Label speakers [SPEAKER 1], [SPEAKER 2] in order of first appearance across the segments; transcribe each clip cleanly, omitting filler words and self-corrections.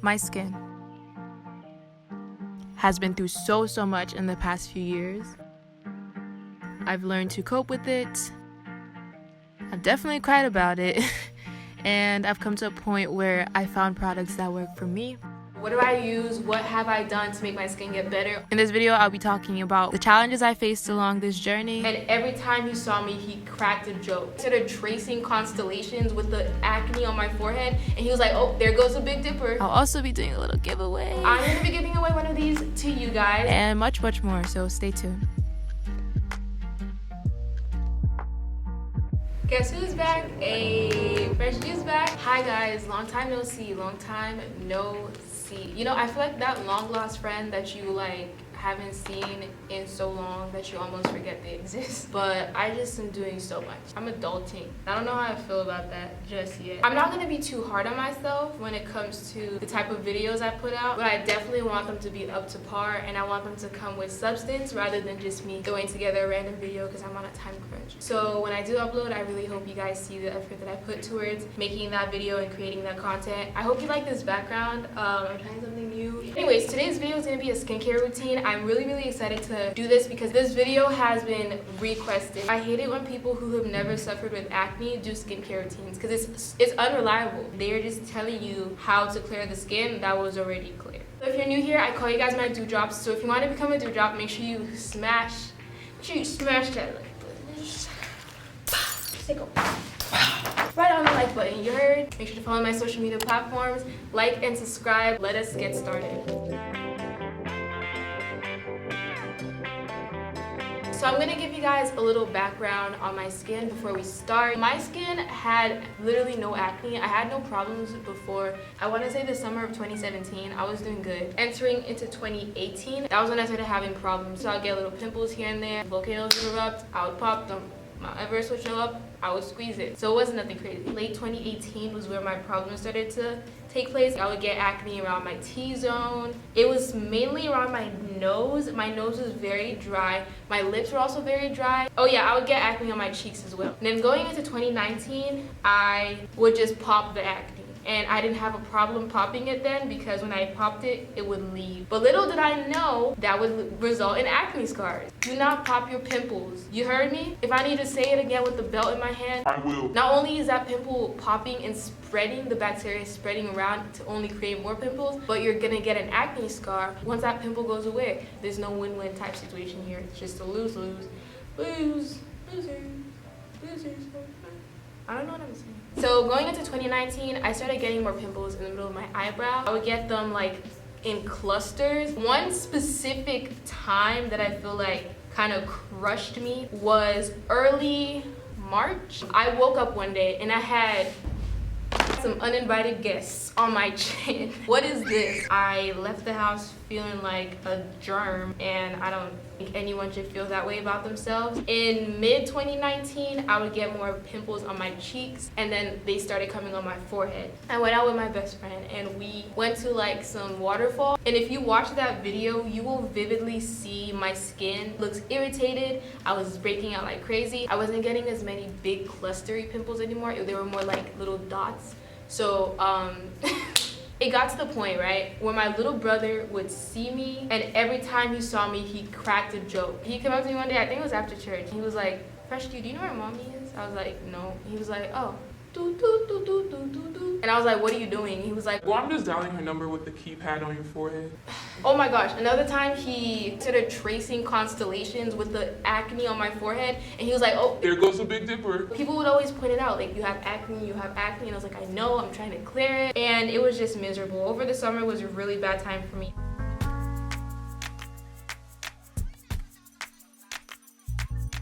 [SPEAKER 1] My skin has been through so much in the past few years. I've learned to cope with it. I've definitely cried about it. And I've come to a point where I found products that work for me. What do I use? What have I done to make my skin get better? In this video, I'll be talking about the challenges I faced along this journey. And every time he saw me, he cracked a joke. I started tracing constellations with the acne on my forehead, and he was like, oh, there goes a Big Dipper. I'll also be doing a little giveaway. I'm gonna be giving away one of these to you guys. And much more, so stay tuned. Guess who's back? Hey, Fresh Juice back. Hi guys, long time no see, long time no see. You know, I feel like that long lost friend that you like haven't seen in so long that you almost forget they exist. But I just am doing so much. I'm adulting. I don't know how I feel about that just yet. I'm not gonna be too hard on myself when it comes to the type of videos I put out, but I definitely want them to be up to par, and I want them to come with substance rather than just me throwing together a random video because I'm on a time crunch. So when I do upload, I really hope you guys see the effort that I put towards making that video and creating that content. I hope you like this background. I'm trying something new. Anyways, today's video is gonna be a skincare routine. I'm really excited to do this because this video has been requested. I hate it when people who have never suffered with acne do skincare routines because it's unreliable. They're just telling you how to clear the skin that was already clear. So if you're new here, I call you guys my dewdrops. So if you want to become a dewdrop, make sure you smash that like this. Right on the like button, you heard? Make sure to follow my social media platforms, like and subscribe. Let us get started. So I'm gonna give you guys a little background on my skin before we start. My skin had literally no acne. I had no problems before. I wanna say the summer of 2017, I was doing good. Entering into 2018, that was when I started having problems. So I'd get little pimples here and there. Volcanoes would erupt, I would pop them. Mount Everest would show up, I would squeeze it. So it wasn't nothing crazy. Late 2018 was where my problems started to take place. I would get acne around my T-zone. It was mainly around my nose. My nose was very dry. My lips were also very dry. Oh yeah, I would get acne on my cheeks as well. And then going into 2019, I would just pop the acne. And I didn't have a problem popping it then because when I popped it, it would leave. But little did I know that would result in acne scars. Do not pop your pimples. You heard me? If I need to say it again with the belt in my hand, I will. Not only is that pimple popping and spreading, the bacteria is spreading around to only create more pimples, but you're gonna get an acne scar. Once that pimple goes away, there's no win-win type situation here. It's just a lose-lose. Losers. I don't know what I'm saying. So going into 2019, I started getting more pimples in the middle of my eyebrow. I would get them like in clusters. One specific time that I feel like kind of crushed me was early March. I woke up one day and I had some uninvited guests on my chin. What is this? I left the house feeling like a germ, and I don't think anyone should feel that way about themselves. In mid-2019, I would get more pimples on my cheeks, and then they started coming on my forehead. I went out with my best friend, and we went to like some waterfall. And if you watch that video, you will vividly see my skin looks irritated. I was breaking out like crazy. I wasn't getting as many big clustery pimples anymore. They were more like little dots. So it got to the point, right, where my little brother would see me, and every time he saw me, he cracked a joke. He came up to me one day, I think it was after church. He was like, Fresh, do you know where mommy is? I was like, no. He was like, oh. And I was like, what are you doing? He was like,
[SPEAKER 2] well, I'm just dialing her number with the keypad on your forehead.
[SPEAKER 1] Oh my gosh, another time he started tracing constellations with the acne on my forehead, and he was like, oh,
[SPEAKER 2] there goes a Big Dipper.
[SPEAKER 1] People would always point it out, like, you have acne, and I was like, I know, I'm trying to clear it, and it was just miserable. Over the summer was a really bad time for me.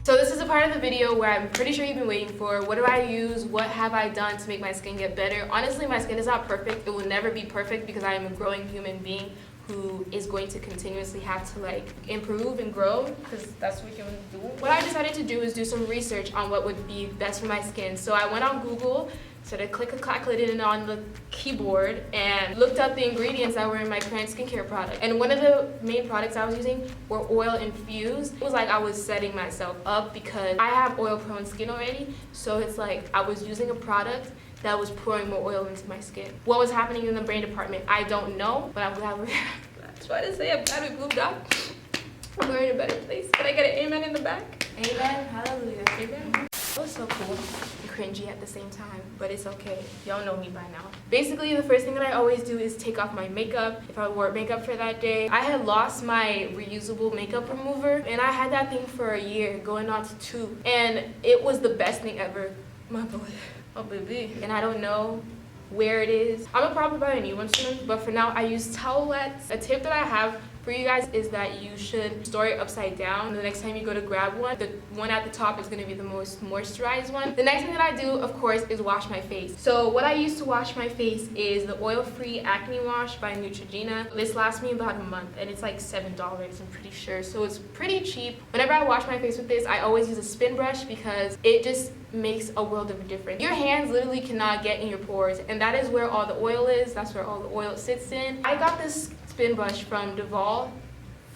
[SPEAKER 1] So this is a part of the video where I'm pretty sure you've been waiting for. What do I use? What have I done to make my skin get better? Honestly, my skin is not perfect. It will never be perfect because I am a growing human being who is going to continuously have to like improve and grow because that's what humans do. What I decided to do is do some research on what would be best for my skin. So I went on Google, started calculating on the keyboard, and looked up the ingredients that were in my current skincare product. And one of the main products I was using were oil infused. It was like I was setting myself up because I have oil prone skin already. So it's like I was using a product that was pouring more oil into my skin. What was happening in the brain department, I don't know, but I'm glad we're that's why I say I'm glad we moved on. We're in a better place. Can I get an amen in the back? Amen. Hallelujah. Amen. That was so cool and cringy at the same time, but it's okay. Y'all know me by now. Basically, the first thing that I always do is take off my makeup if I wore makeup for that day. I had lost my reusable makeup remover, and I had that thing for a year, going on to 2. And it was the best thing ever. My boy. Oh, baby. And I don't know where it is. I'm gonna probably buy a new one soon, but for now, I use towelettes. A tip that I have for you guys is that you should store it upside down. The next time you go to grab one, the one at the top is gonna be the most moisturized one. The next thing that I do, of course, is wash my face. So what I use to wash my face is the oil-free acne wash by Neutrogena. This lasts me about a month, and it's like $7, I'm pretty sure. So it's pretty cheap. Whenever I wash my face with this, I always use a spin brush because it just makes a world of a difference. Your hands literally cannot get in your pores, and that is where all the oil is. That's where all the oil sits in. I got this spin brush from Duval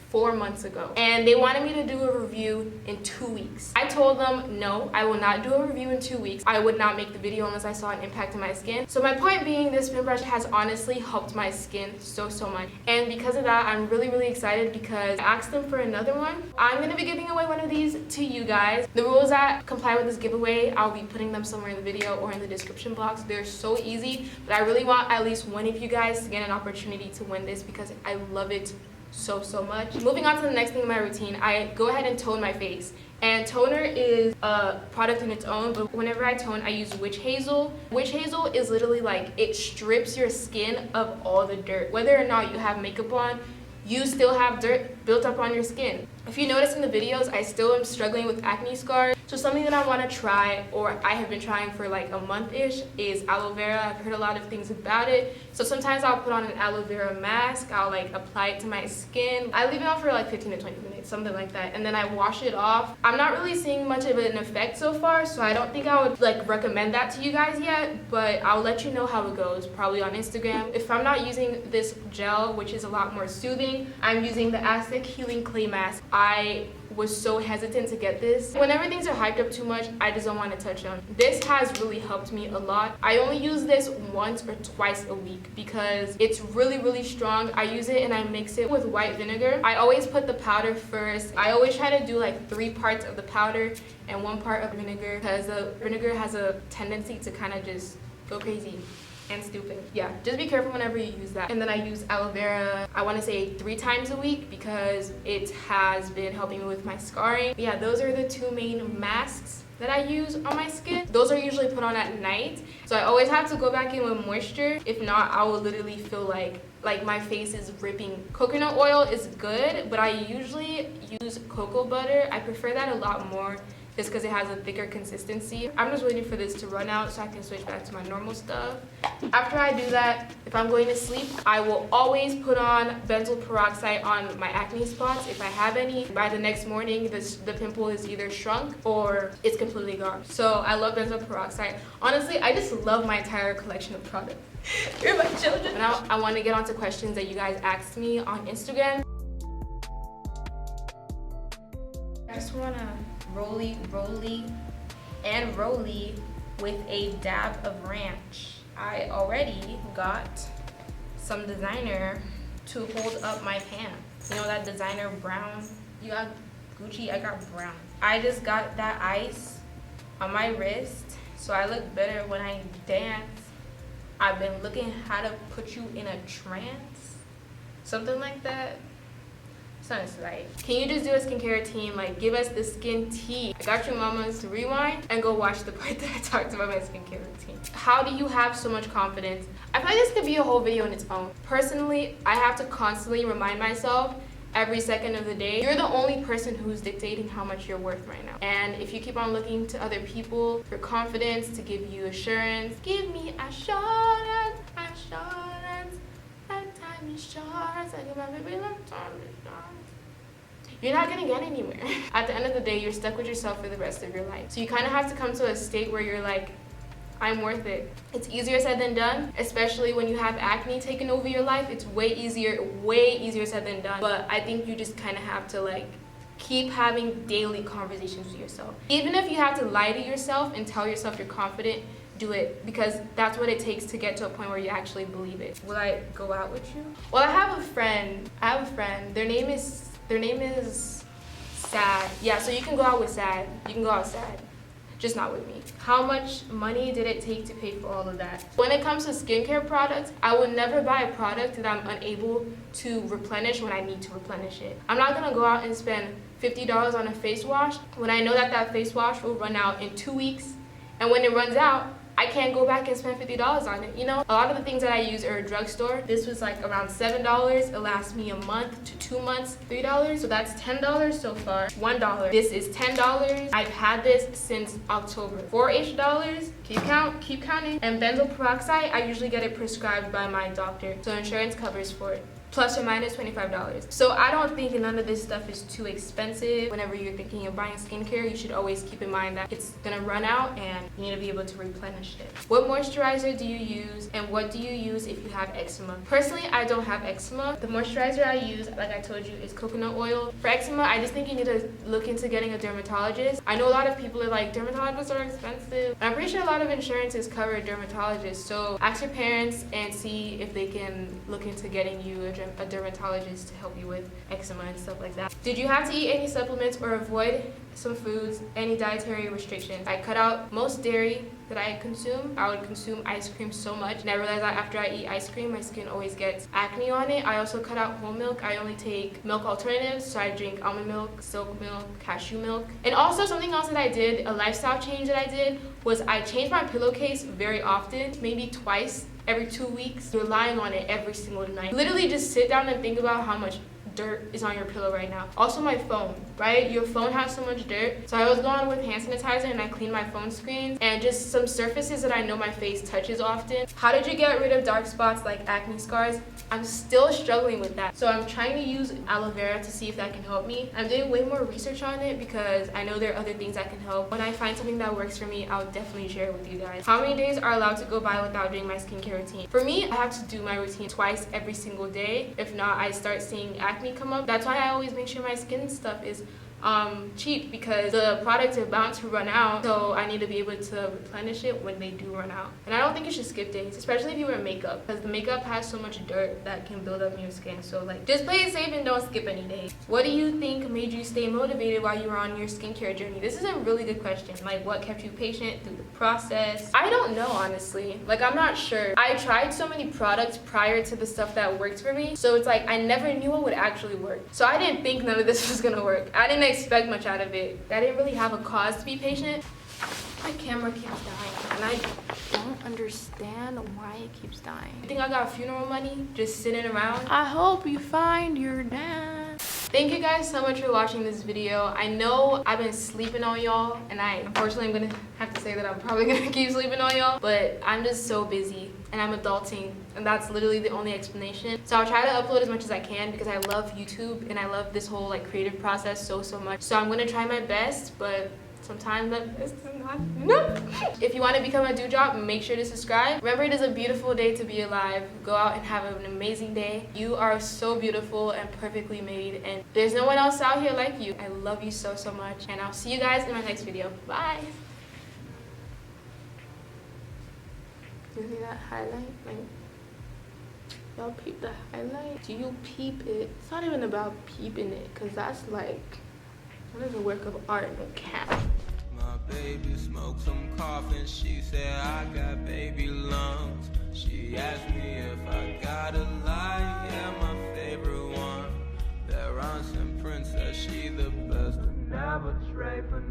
[SPEAKER 1] 4 months ago, and they wanted me to do a review in 2 weeks. I told them no, I will not do a review in 2 weeks. I would not make the video unless I saw an impact in my skin. So my point being, this spin brush has honestly helped my skin so much, and because of that, I'm really excited because I asked them for another one. I'm gonna be giving away one of these to you guys. The rules that comply with this giveaway, I'll be putting them somewhere in the video or in the description box. They're so easy, but I really want at least one of you guys to get an opportunity to win this because I love it so much. Moving on to the next thing in my routine, I go ahead and tone my face. And toner is a product in its own, but whenever I tone, I use witch hazel. Witch hazel is literally like, it strips your skin of all the dirt. Whether or not you have makeup on, you still have dirt built up on your skin. If you notice in the videos, I still am struggling with acne scars. So something that I want to try, or I have been trying for like a month-ish, is aloe vera. I've heard a lot of things about it. So sometimes I'll put on an aloe vera mask. I'll like apply it to my skin. I leave it on for like 15 to 20 minutes, something like that. And then I wash it off. I'm not really seeing much of an effect so far, so I don't think I would like recommend that to you guys yet, but I'll let you know how it goes, probably on Instagram. If I'm not using this gel, which is a lot more soothing, I'm using the Aztec Healing Clay Mask. I was so hesitant to get this. Whenever things are hyped up too much, I just don't want to touch them. This has really helped me a lot. I only use this once or twice a week because it's really strong. I use it and I mix it with white vinegar. I always put the powder first. I always try to do like 3 parts of the powder and 1 part of vinegar because the vinegar has a tendency to kind of just go crazy and stupid. Yeah, just be careful whenever you use that. And then I use aloe vera, I want to say 3 times a week because it has been helping me with my scarring. But yeah, those are the 2 main masks that I use on my skin. Those are usually put on at night, so I always have to go back in with moisture. If not, I will literally feel like my face is ripping. Coconut oil is good, but I usually use cocoa butter. I prefer that a lot more just because it has a thicker consistency. I'm just waiting for this to run out so I can switch back to my normal stuff. After I do that, if I'm going to sleep, I will always put on benzoyl peroxide on my acne spots if I have any. By the next morning, the pimple is either shrunk or it's completely gone. So I love benzoyl peroxide. Honestly, I just love my entire collection of products. You're my children. Now I want to get on to questions that you guys asked me on Instagram. I just want to roly with a dab of ranch. I already got some designer to hold up my pants. You know that designer brown? You got Gucci, I got brown. I just got that ice on my wrist so I look better when I dance. I've been looking how to put you in a trance, something like that. Sounds right. Can you just do a skincare routine? Like, give us the skin tea. I got your mamas to rewind and go watch the part that I talked about my skincare routine. How do you have so much confidence? I feel like this could be a whole video in its own. Personally, I have to constantly remind myself every second of the day, you're the only person who's dictating how much you're worth right now. And if you keep on looking to other people for confidence, to give you assurance, give me assurance, lifetime insurance, I give my baby lifetime insurance. You're not gonna get anywhere. At the end of the day, you're stuck with yourself for the rest of your life. So you kind of have to come to a state where you're like, I'm worth it. It's easier said than done, especially when you have acne taking over your life. It's way easier said than done. But I think you just kind of have to like keep having daily conversations with yourself. Even if you have to lie to yourself and tell yourself you're confident, do it, because that's what it takes to get to a point where you actually believe it. Will I go out with you? Well, I have a friend. Their name is Sad. Yeah, so you can go out with Sad. You can go out sad. Just not with me. How much money did it take to pay for all of that? When it comes to skincare products, I would never buy a product that I'm unable to replenish when I need to replenish it. I'm not gonna go out and spend $50 on a face wash when I know that that face wash will run out in 2 weeks, and when it runs out, I can't go back and spend $50 on it, you know? A lot of the things that I use are a drugstore. This was like around $7. It lasts me a month to 2 months, $3. So that's $10 so far. $1. This is $10. I've had this since October. $4-ish. Keep counting. And benzoyl peroxide, I usually get it prescribed by my doctor, so insurance covers for it. Plus or minus $25. So I don't think none of this stuff is too expensive. Whenever you're thinking of buying skincare, you should always keep in mind that it's gonna run out and you need to be able to replenish it. What moisturizer do you use, and what do you use if you have eczema? Personally, I don't have eczema. The moisturizer I use, like I told you, is coconut oil. For eczema, I just think you need to look into getting a dermatologist. I know a lot of people are like, dermatologists are expensive. I'm pretty sure a lot of insurances cover dermatologists. So ask your parents and see if they can look into getting you a dermatologist to help you with eczema and stuff like that. Did you have to eat any supplements or avoid some foods, any dietary restrictions? I cut out most dairy that I consume. I would consume ice cream so much, and I realized that after I eat ice cream, my skin always gets acne on it. I also cut out whole milk. I only take milk alternatives, so I drink almond milk, silk milk, cashew milk. And also something else that I did, a lifestyle change that I did, was I changed my pillowcase very often, maybe twice every 2 weeks. You're lying on it every single night. Literally just sit down and think about how much dirt is on your pillow right now. Also my phone, right? Your phone has so much dirt. So I was going with hand sanitizer and I cleaned my phone screen and just some surfaces that I know my face touches often. How did you get rid of dark spots like acne scars? I'm still struggling with that. So I'm trying to use aloe vera to see if that can help me. I'm doing way more research on it because I know there are other things that can help. When I find something that works for me, I'll definitely share it with you guys. How many days are allowed to go by without doing my skincare routine? For me, I have to do my routine twice every single day. If not, I start seeing acne come up. That's why I always make sure my skin stuff is cheap, because the products are bound to run out, so I need to be able to replenish it when they do run out. And I don't think you should skip days, especially if you wear makeup, because the makeup has so much dirt that can build up in your skin. So like, just play it safe and don't skip any days. What do you think made you stay motivated while you were on your skincare journey? This is a really good question. Like, what kept you patient through the process? I don't know, honestly. Like, I'm not sure. I tried so many products prior to the stuff that worked for me, so it's like I never knew what would actually work. So I didn't think none of this was gonna work. I didn't expect much out of it. I didn't really have a cause to be patient. My camera keeps dying and I don't understand why it keeps dying. I think I got funeral money just sitting around. I hope you find your dad. Thank you guys so much for watching this video. I know I've been sleeping on y'all, and unfortunately I'm gonna have to say that I'm probably gonna keep sleeping on y'all, but I'm just so busy and I'm adulting, and that's literally the only explanation. So I'll try to upload as much as I can because I love YouTube and I love this whole like creative process so much. So I'm gonna try my best, but sometimes that is not enough. If you want to become a dewdrop, make sure to subscribe. Remember, it is a beautiful day to be alive. Go out and have an amazing day. You are so beautiful and perfectly made, and there's no one else out here like you. I love you so much, and I'll see you guys in my next video. Bye. You see that highlight? Like, y'all peep the highlight? Do you peep it? It's not even about peeping it, because that's like, that is a work of art, no cap.
[SPEAKER 3] My baby smoked some coffin. She said I got baby lungs. She asked me if I got a lie. Yeah, my favorite one. That ronson princess, she the best. Never trade for